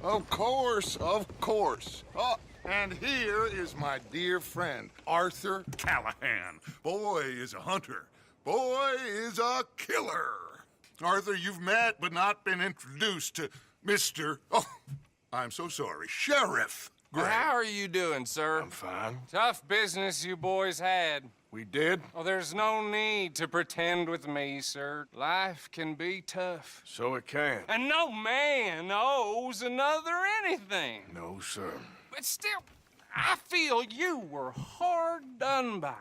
Of course, of course. Oh, and here is my dear friend, Arthur Callahan. Boy is a hunter. Boy is a killer. Arthur, you've met but not been introduced to Mr. Oh, I'm so sorry, Sheriff Gray. How are you doing, sir? I'm fine. Tough business you boys had. We did? Oh, there's no need to pretend with me, sir. Life can be tough. So it can. And no man owes another anything. No, sir. But still, I feel you were hard done by.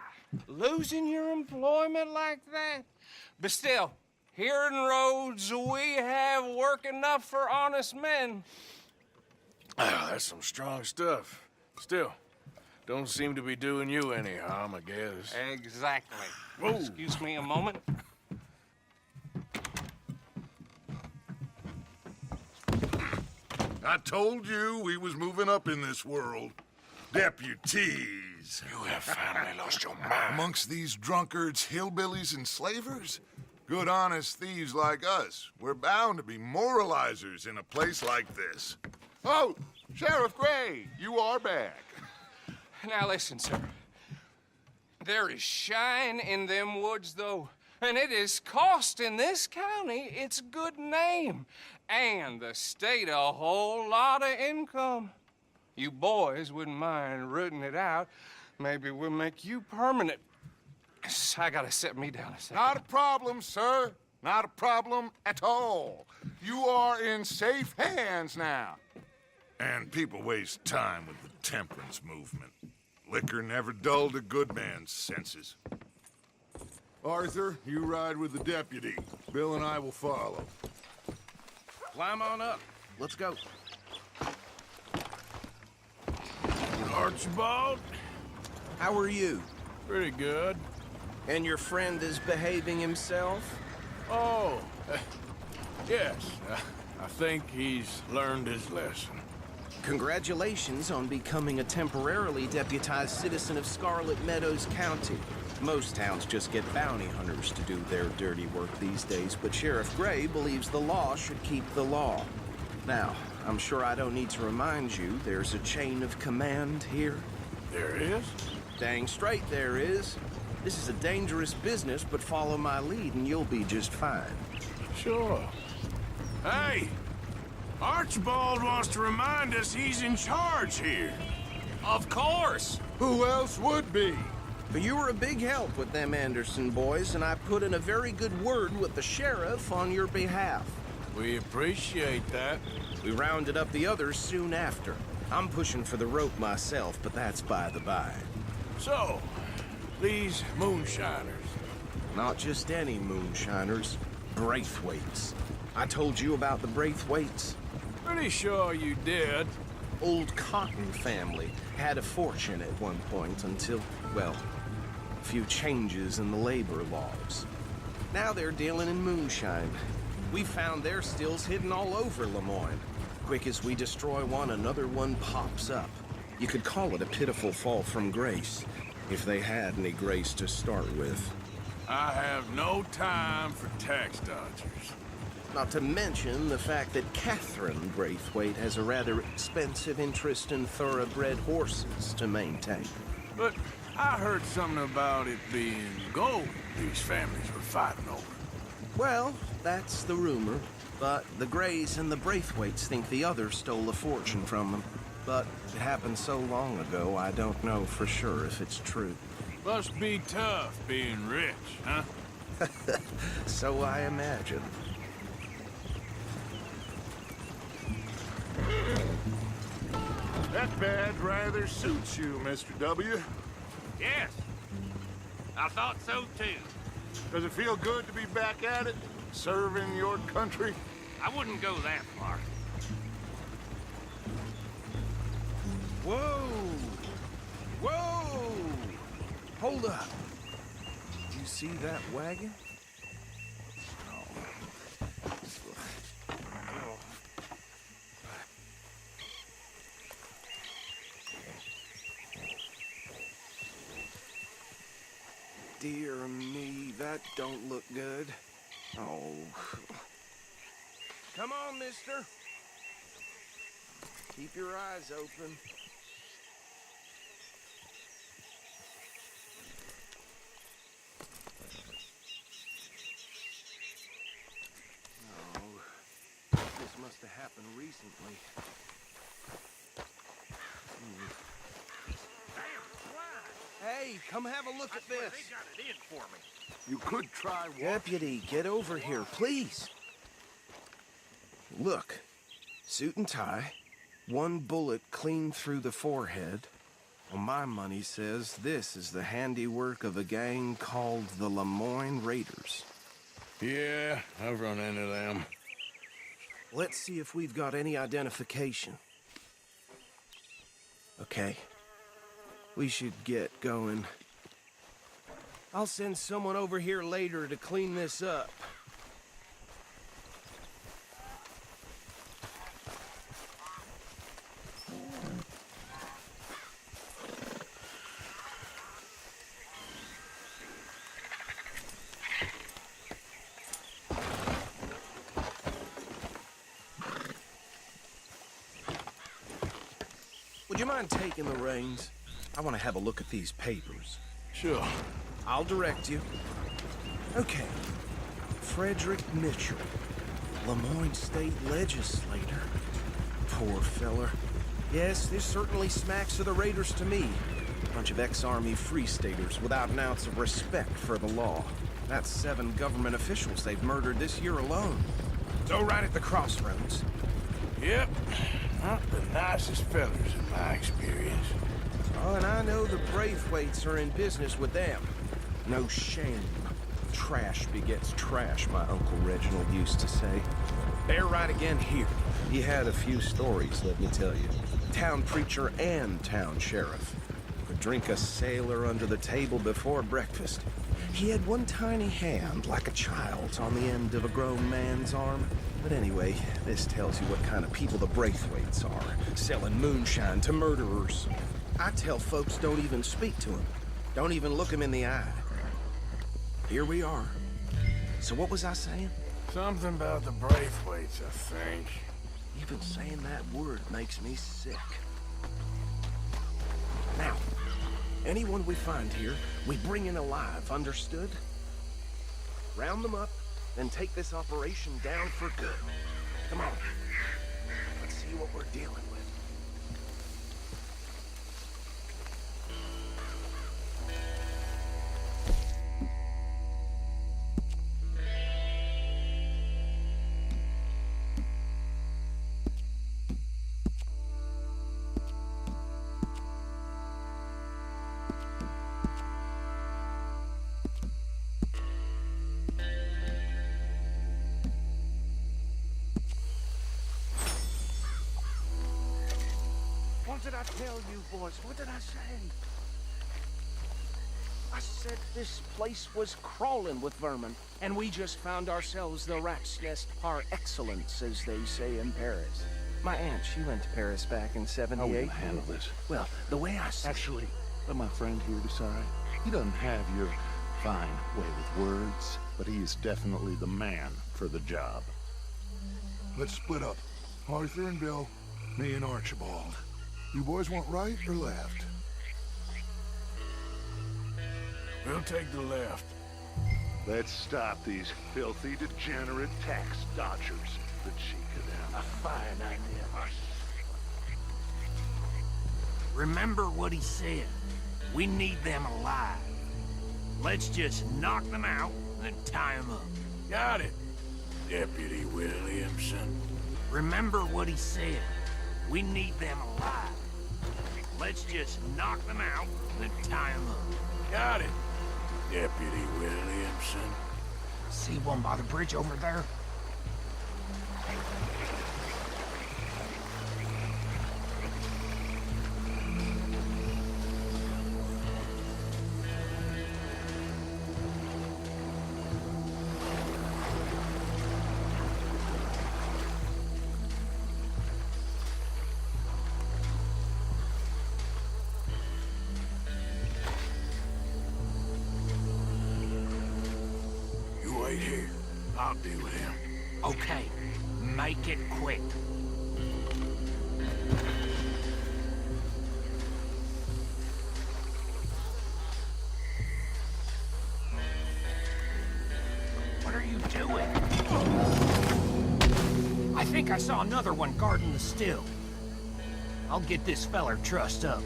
Losing your employment like that. But still, here in Rhodes, we have work enough for honest men. Ah, that's some strong stuff. Still, don't seem to be doing you any harm, I guess. Exactly. Whoa. Excuse me a moment. I told you we was moving up in this world. Deputies. You have finally lost your mind. Amongst these drunkards, hillbillies, and slavers? Good honest thieves like us. We're bound to be moralizers in a place like this. Oh, Sheriff Gray, you are back. Now listen, sir. There is shine in them woods, though. And it is costing this county its good name. And the state a whole lot of income. You boys wouldn't mind rooting it out. Maybe we'll make you permanent. I gotta set me down a second. Not a problem, sir. Not a problem at all. You are in safe hands now. And people waste time with the temperance movement. Liquor never dulled a good man's senses. Arthur, you ride with the deputy. Bill and I will follow. Climb on up. Let's go. Archibald? How are you? Pretty good. And your friend is behaving himself? Oh, yes. I think he's learned his lesson. Congratulations on becoming a temporarily deputized citizen of Scarlet Meadows County. Most towns just get bounty hunters to do their dirty work these days, but Sheriff Gray believes the law should keep the law. Now, I'm sure I don't need to remind you there's a chain of command here. There is? Dang straight there is. This is a dangerous business, but follow my lead and you'll be just fine. Sure. Hey! Archibald wants to remind us he's in charge here. Of course. Who else would be? But you were a big help with them Anderson boys, and I put in a very good word with the sheriff on your behalf. We appreciate that. We rounded up the others soon after. I'm pushing for the rope myself, but that's by the by. So, these moonshiners. Not just any moonshiners, Braithwaites. I told you about the Braithwaites. Pretty sure you did. Old Cotton family had a fortune at one point until, well, a few changes in the labor laws. Now they're dealing in moonshine. We found their stills hidden all over Lemoyne. Quick as we destroy one, another one pops up. You could call it a pitiful fall from grace, if they had any grace to start with. I have no time for tax dodgers. Not to mention the fact that Catherine Braithwaite has a rather expensive interest in thoroughbred horses to maintain. But I heard something about it being gold these families were fighting over. Well, that's the rumor. But the Grays and the Braithwaites think the others stole a fortune from them. But it happened so long ago, I don't know for sure if it's true. Must be tough being rich, huh? So I imagine. That badge rather suits you, Mr. W. Yes, I thought so too. Does it feel good to be back at it, serving your country? I wouldn't go that far. Whoa! Whoa! Hold up. You see that wagon? Dear me, that don't look good. Oh. Come on, mister. Keep your eyes open. Oh, this must have happened recently. Hey, come have a look at this. They got it in for me. You could try one. Deputy, get over here, please. Look, suit and tie, one bullet clean through the forehead. Well, my money says this is the handiwork of a gang called the Lemoyne Raiders. Yeah, I've run into them. Let's see if we've got any identification. Okay. We should get going. I'll send someone over here later to clean this up. Would you mind taking the reins? I want to have a look at these papers. Sure. I'll direct you. Okay. Frederick Mitchell, Lemoyne State Legislator. Poor feller. Yes, this certainly smacks of the Raiders to me. Bunch of ex-Army Free Staters without an ounce of respect for the law. That's 7 government officials they've murdered this year alone. So right at the crossroads. Yep. Not the nicest fellers in my experience. Oh, and I know the Braithwaites are in business with them. No shame. Trash begets trash, my Uncle Reginald used to say. They're right again here. He had a few stories, let me tell you. Town preacher and town sheriff. Could drink a sailor under the table before breakfast. He had one tiny hand, like a child's, on the end of a grown man's arm. But anyway, this tells you what kind of people the Braithwaites are, selling moonshine to murderers. I tell folks don't even speak to him. Don't even look him in the eye. Here we are. So what was I saying? Something about the Braithwaites, I think. Even saying that word makes me sick. Now, anyone we find here, we bring in alive, understood? Round them up, then take this operation down for good. Come on. Let's see what we're dealing with. What did I tell you, boys? What did I say? I said this place was crawling with vermin, and we just found ourselves the rat's nest par excellence, as they say in Paris. My aunt, she went to Paris back in '78. How will you handle this? Well, the way I see Actually, let my friend here decide. He doesn't have your fine way with words, but he is definitely the man for the job. Let's split up. Arthur and Bill, me and Archibald. You boys want right or left? We'll take the left. Let's stop these filthy, degenerate tax dodgers. The cheek of them. A fine idea. Remember what he said. We need them alive. Let's just knock them out and then tie them up. Got it, Deputy Williamson. Remember what he said. We need them alive. Let's just knock them out and then tie them up. Got it, Deputy Williamson. See one by the bridge over there? Wait here. I'll deal with him. Okay, make it quick. What are you doing? I think I saw another one guarding the still. I'll get this feller trussed up.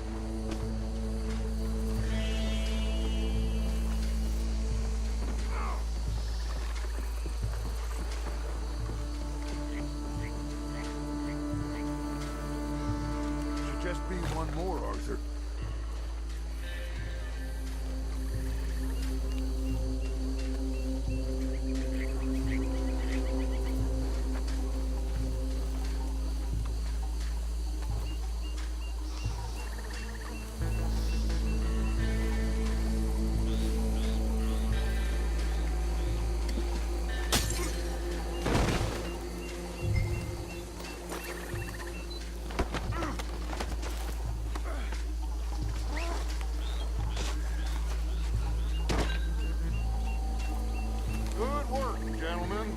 Should just be one more, Arthur. Good work, gentlemen.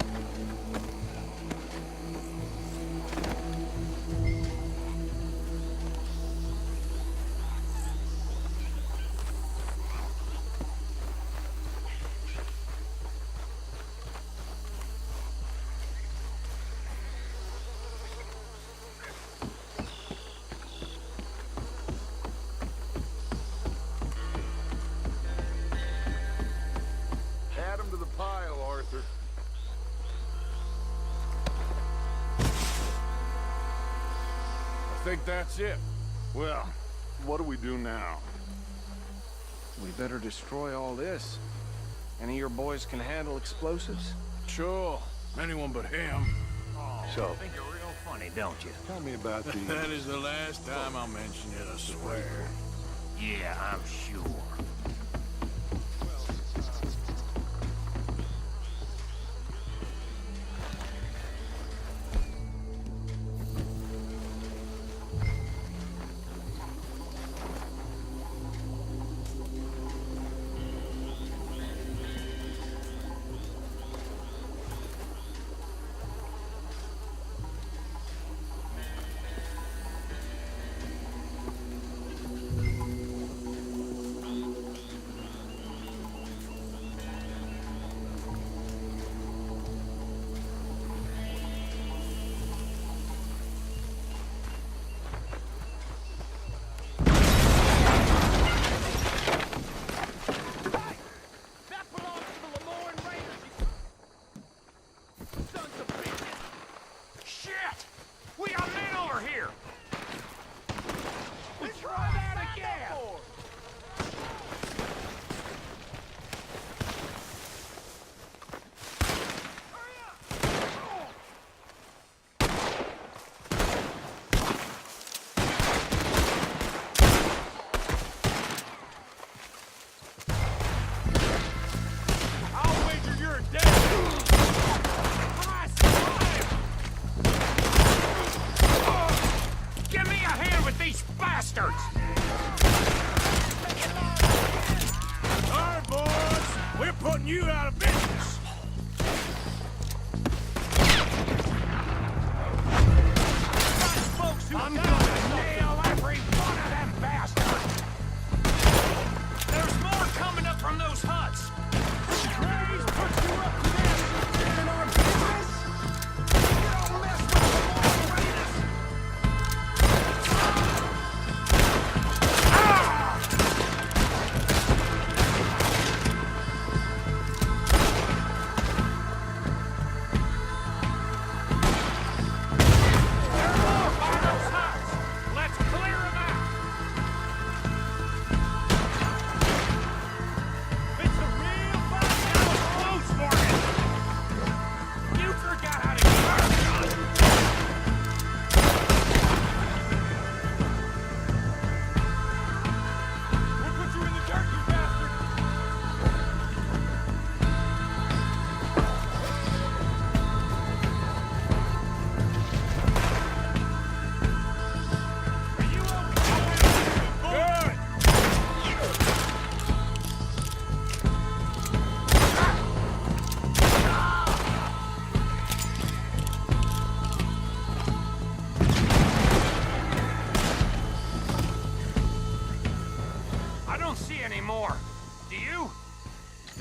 Add 'em to the pile, Arthur. I think that's it. Well, what do we do now? We better destroy all this. Any of your boys can handle explosives? Sure. Anyone but him. So, Think you're real funny, don't you? tell me about the... That is the last time I'll mention it, I swear. Yeah, I'm sure.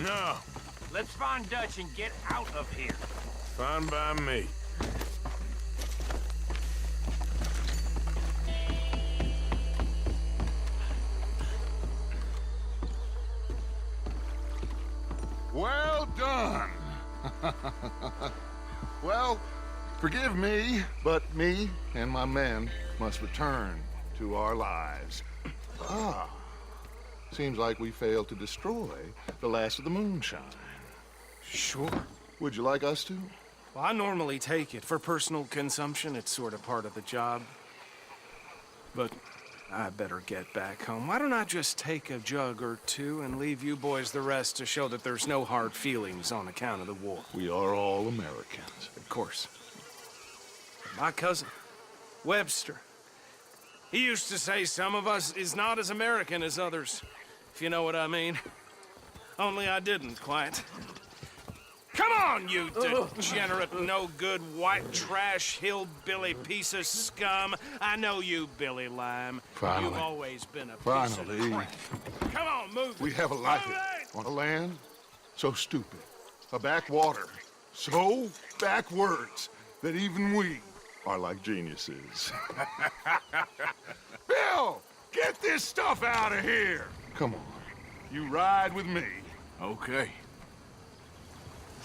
No, Let's find Dutch and get out of here. fine by me. Well done. Well, forgive me, but me and my men must return to our lives. Ah, seems like we failed to destroy the last of the moonshine. Sure. Would you like us to? Well, I normally take it. For personal consumption, it's sort of part of the job. But I better get back home. Why don't I just take a jug or two and leave you boys the rest to show that there's no hard feelings on account of the war? We are all Americans. Of course. My cousin, Webster, he used to say some of us is not as American as others, if you know what I mean. Only I didn't quite. Come on, you degenerate, no-good, white trash, hillbilly piece of scum. I know you, Billy Lime. Finally. You've always been a piece Finally. of crap. Come on, move We it. have a life Move it! on a land so stupid, a backwater so backwards that even we are like geniuses. Bill, get this stuff out of here. Come on. You ride with me. Okay.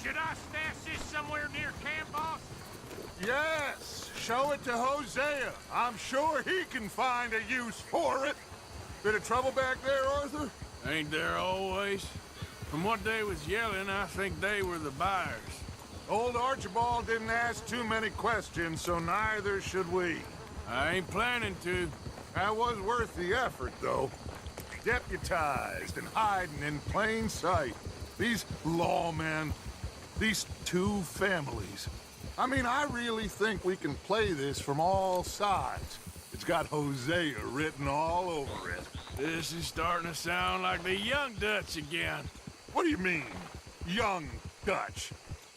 Should I stash this somewhere near camp, boss? Yes, show it to Hosea. I'm sure he can find a use for it. Bit of trouble back there, Arthur? Ain't there always? From what they was yelling, I think they were the buyers. Old Archibald didn't ask too many questions, so neither should we. I ain't planning to. That was worth the effort, though. Deputized and hiding in plain sight. These lawmen, these two families. I mean, I really think we can play this from all sides. It's got Hosea written all over it. This is starting to sound like the young Dutch again. What do you mean, young Dutch?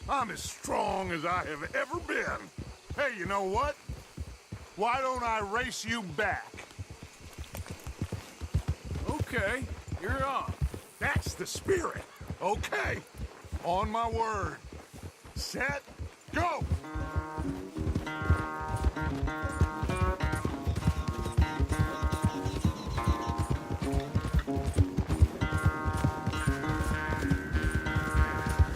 I'm as strong as I have ever been. Hey, you know what? Why don't I race you back? Okay, you're on. That's the spirit. Okay, on my word. Set, go!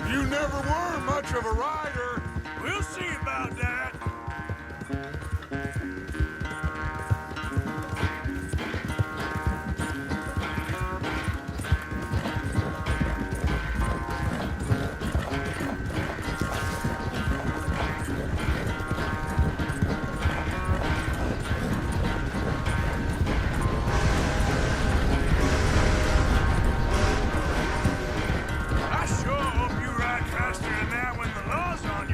You never were much of a rider. We'll see about that. I sure hope you ride faster than that when the law's on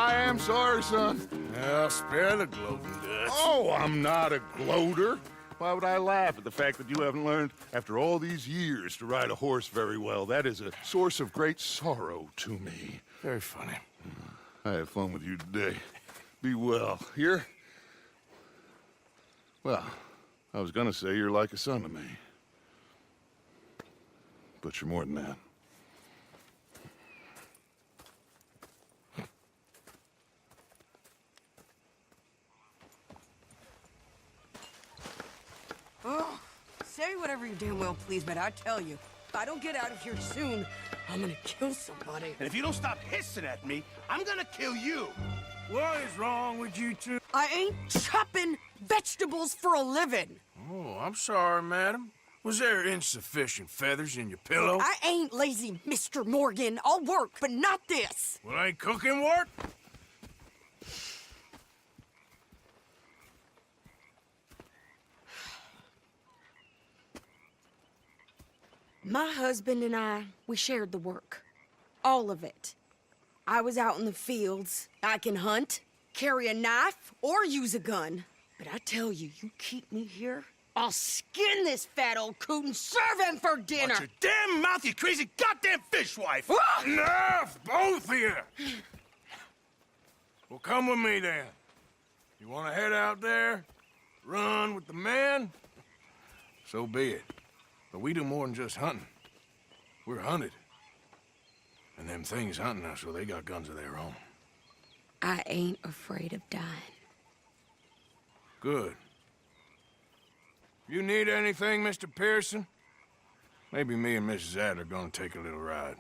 I am sorry, son. I'll spare the gloating guts. Oh, I'm not a gloater. Why would I laugh at the fact that you haven't learned, after all these years, to ride a horse very well? That is a source of great sorrow to me. Very funny. I had fun with you today. Be well. Here? Well, I was gonna say you're like a son to me. But you're more than that. Oh, say whatever you damn well please, but I tell you, if I don't get out of here soon, I'm gonna kill somebody. And if you don't stop hissing at me, I'm gonna kill you. What is wrong with you two? I ain't chopping vegetables for a living. Oh, I'm sorry, madam. Was there insufficient feathers in your pillow? I ain't lazy, Mr. Morgan. I'll work, but not this. Well, ain't cooking work? My husband and I, we shared the work. All of it. I was out in the fields. I can hunt, carry a knife, or use a gun. But I tell you, you keep me here, I'll skin this fat old coot and serve him for dinner. Watch your damn mouth, you crazy goddamn fishwife! Enough, both of you! Well, come with me then. You want to head out there, run with the men? So be it. But we do more than just hunting. We're hunted. And them things hunting us, so they got guns of their own. I ain't afraid of dying. Good. You need anything, Mr. Pearson? Maybe me and Mrs. Adler gonna take a little ride.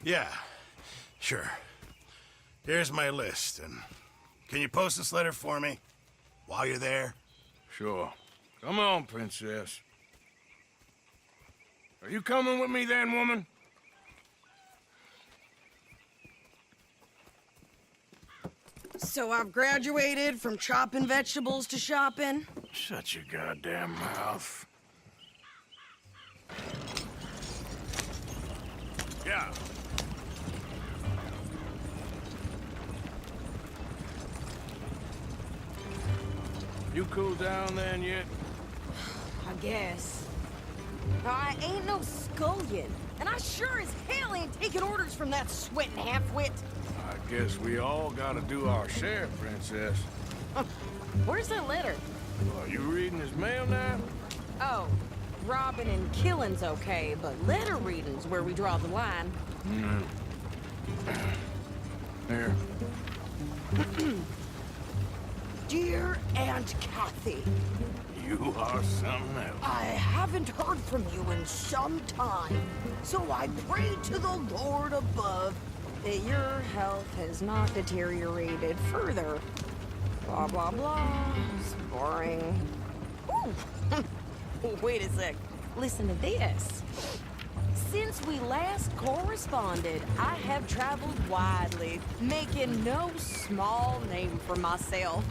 Yeah, sure. Here's my list, and can you post this letter for me while you're there? Sure. Come on, Princess. Are you coming with me then, woman? So I've graduated from chopping vegetables to shopping. Shut your goddamn mouth. Yeah. You cool down then yet? I guess. I ain't no scullion, and I sure as hell ain't taking orders from that sweating half-wit. I guess we all gotta do our share, Princess. Where's that letter? Are you reading his mail now? Oh, robbing and killing's okay, but letter reading's where we draw the line. Here. Dear Aunt Kathy, You are something else. I haven't heard from you in some time, so I pray to the Lord above that your health has not deteriorated further. Blah, blah, blah. It's boring. Ooh. Wait a sec. Listen to this. Since we last corresponded, I have traveled widely, making no small name for myself.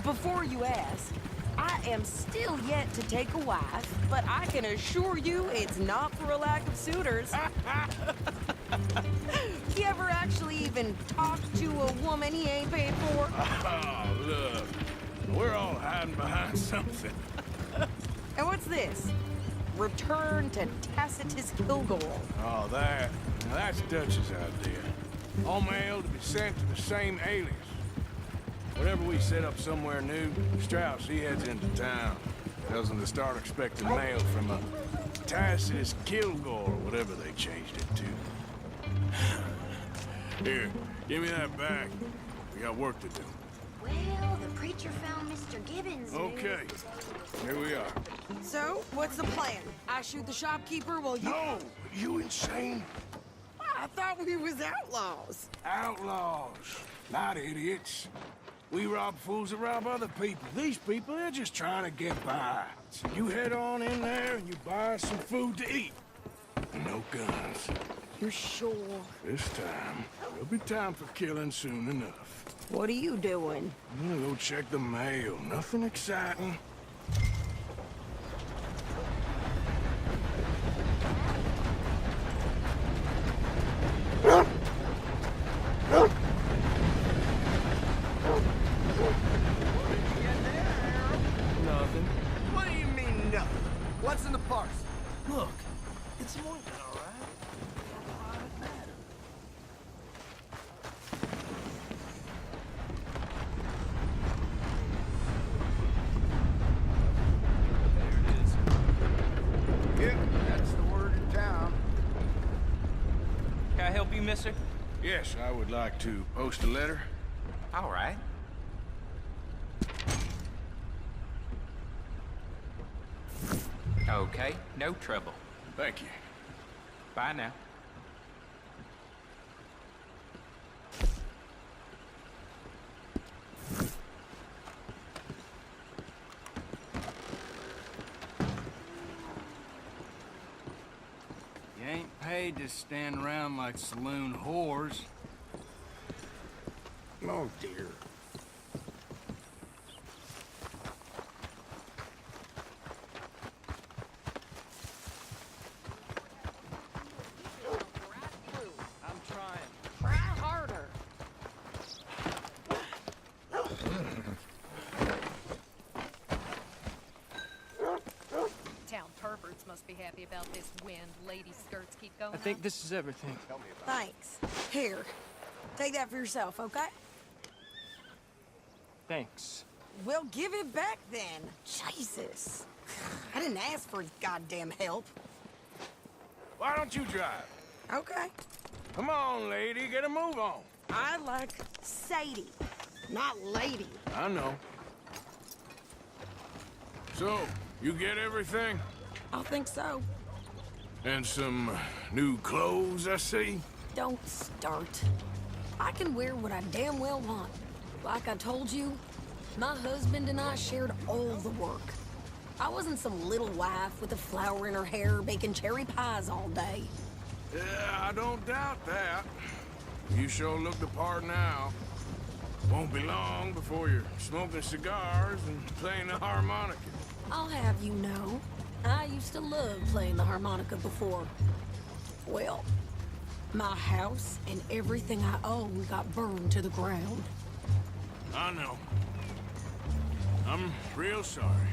Before you ask, I am still yet to take a wife, but I can assure you it's not for a lack of suitors. You ever actually even talk to a woman he ain't paid for? Oh, look. We're all hiding behind something. And what's this? Return to Tacitus Kilgore. Oh, that. Now that's Dutch's idea. All mail to be sent to the same alias. Whenever we set up somewhere new, Strauss, he heads into town. Tells them to start expecting mail from a Tacitus Kilgore, or whatever they changed it to. Here, give me that back. We got work to do. Well, the preacher found Mr. Gibbons. Okay, here we are. So, what's the plan? I shoot the shopkeeper while you... No! You insane? I thought we was outlaws. Outlaws, not idiots. We rob fools that rob other people. These people, they're just trying to get by. So you head on in there and you buy some food to eat. No guns. You sure? This time, there'll be time for killing soon enough. What are you doing? I'm gonna go check the mail. Nothing exciting. mister? Yes, I would like to post a letter. All right. Okay, no trouble. Thank you. Bye now. You ain't paid to stand around like saloon whores. Oh, dear. I'm trying. Try harder. Town perverts must be happy about this wind. Lady skirts keep going. I think this is everything. Thanks. Here. Take that for yourself, okay? Thanks. Well, give it back then. Jesus. I didn't ask for his goddamn help. Why don't you drive? Okay. Come on, lady, get a move on. I like Sadie, not lady. I know. So, you get everything? I think so. And some new clothes, I see? Don't start. I can wear what I damn well want. Like I told you, my husband and I shared all the work. I wasn't some little wife with a flower in her hair baking cherry pies all day. Yeah, I don't doubt that. You sure look the part now. Won't be long before you're smoking cigars and playing the harmonica. I'll have you know, I used to love playing the harmonica before. Well, my house and everything I own got burned to the ground. I know. I'm real sorry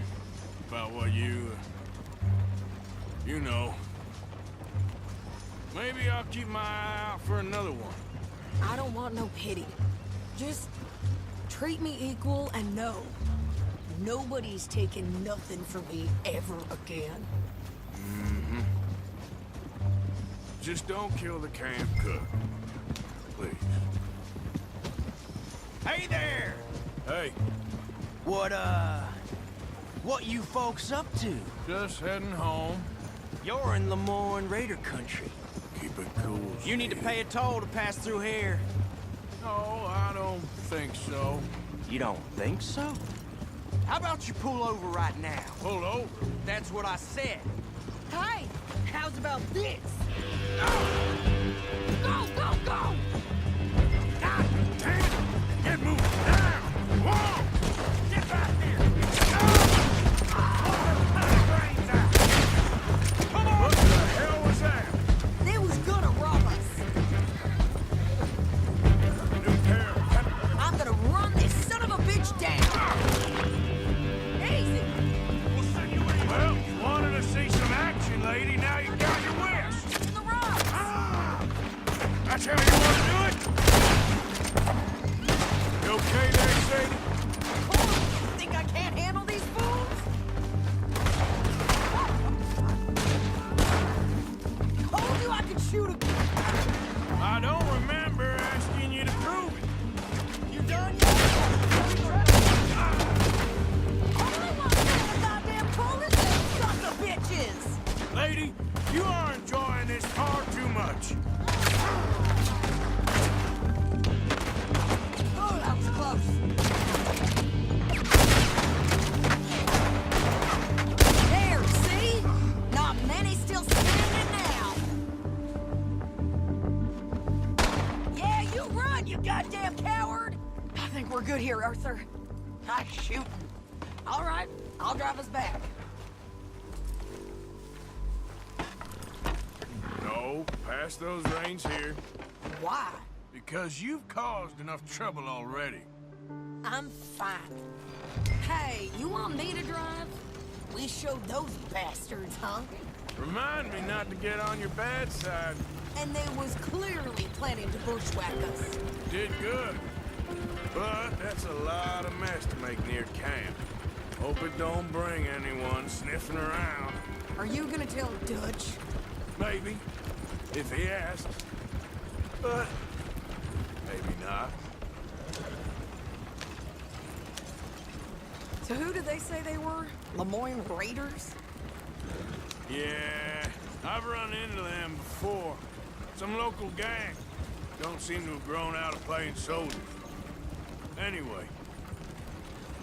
about what you know. Maybe I'll keep my eye out for another one. I don't want no pity. Just treat me equal and know nobody's taking nothing from me ever again. Mm-hmm. Just don't kill the camp cook. Please. Hey there! Hey. What you folks up to? Just heading home. You're in Lemoyne Raider country. Keep it cool. You need to pay a toll to pass through here. No, I don't think so. You don't think so? How about you pull over right now? Pull over? That's what I said. Hey, how's about this? Go, go, go! God damn it! Get moving now! Whoa! Get back here! Come on! What the hell was that? They was gonna rob us. New pair of I'm gonna run this son of a bitch down. Easy. Well, you wanted to see some action, lady. Now you got your wish. The rocks. That's how you want to do it? You okay there, Sadie? You think I can't handle these fools? Told you I could shoot a... I don't remember asking you to prove it. You done yet? All I want is the goddamn police, you sons of bitches! Lady, you are enjoying this far too much. Oh, that was close. There, see? Not many still standing now. Yeah, you run, you goddamn coward! I think we're good here, Arthur. Nice shooting. All right, I'll drive us back. No, pass those reins here. Why? Because you've caused enough trouble already. I'm fine. Hey, you want me to drive? We showed those bastards, huh? Remind me not to get on your bad side. And they was clearly planning to bushwhack us. Did good. But that's a lot of mess to make near camp. Hope it don't bring anyone sniffing around. Are you gonna tell Dutch? Maybe, if he asks. but maybe not. So who did they say they were? Lemoyne Raiders? Yeah, I've run into them before. Some local gang. Don't seem to have grown out of playing soldiers. Anyway,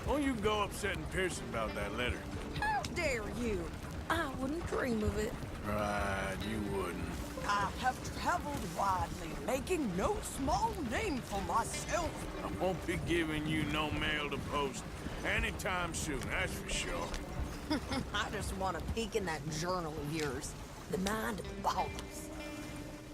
won't you go upsetting Pearson about that letter? How dare you? I wouldn't dream of it. Right, you wouldn't. I have traveled widely, making no small name for myself. I won't be giving you no mail to post anytime soon, that's for sure. I just want to peek in that journal of yours. The mind of Wallace.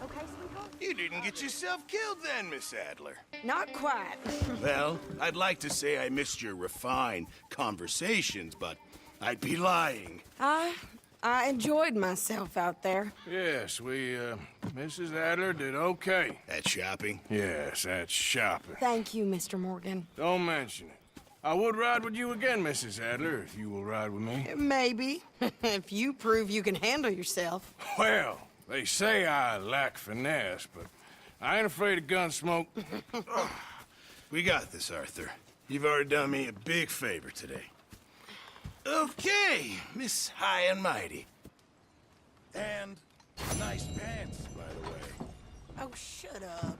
Okay, sweetheart? You didn't get yourself killed then, Miss Adler. Not quite. Well, I'd like to say I missed your refined conversations, but I'd be lying. I enjoyed myself out there. Yes, Mrs. Adler did okay. At shopping? Yes, that's shopping. Thank you, Mr. Morgan. Don't mention it. I would ride with you again, Mrs. Adler, if you will ride with me. Maybe. If you prove you can handle yourself. Well, they say I lack finesse, but I ain't afraid of gun smoke. We got this, Arthur. You've already done me a big favor today. Okay, Miss High and Mighty. And nice pants, by the way. Oh, shut up.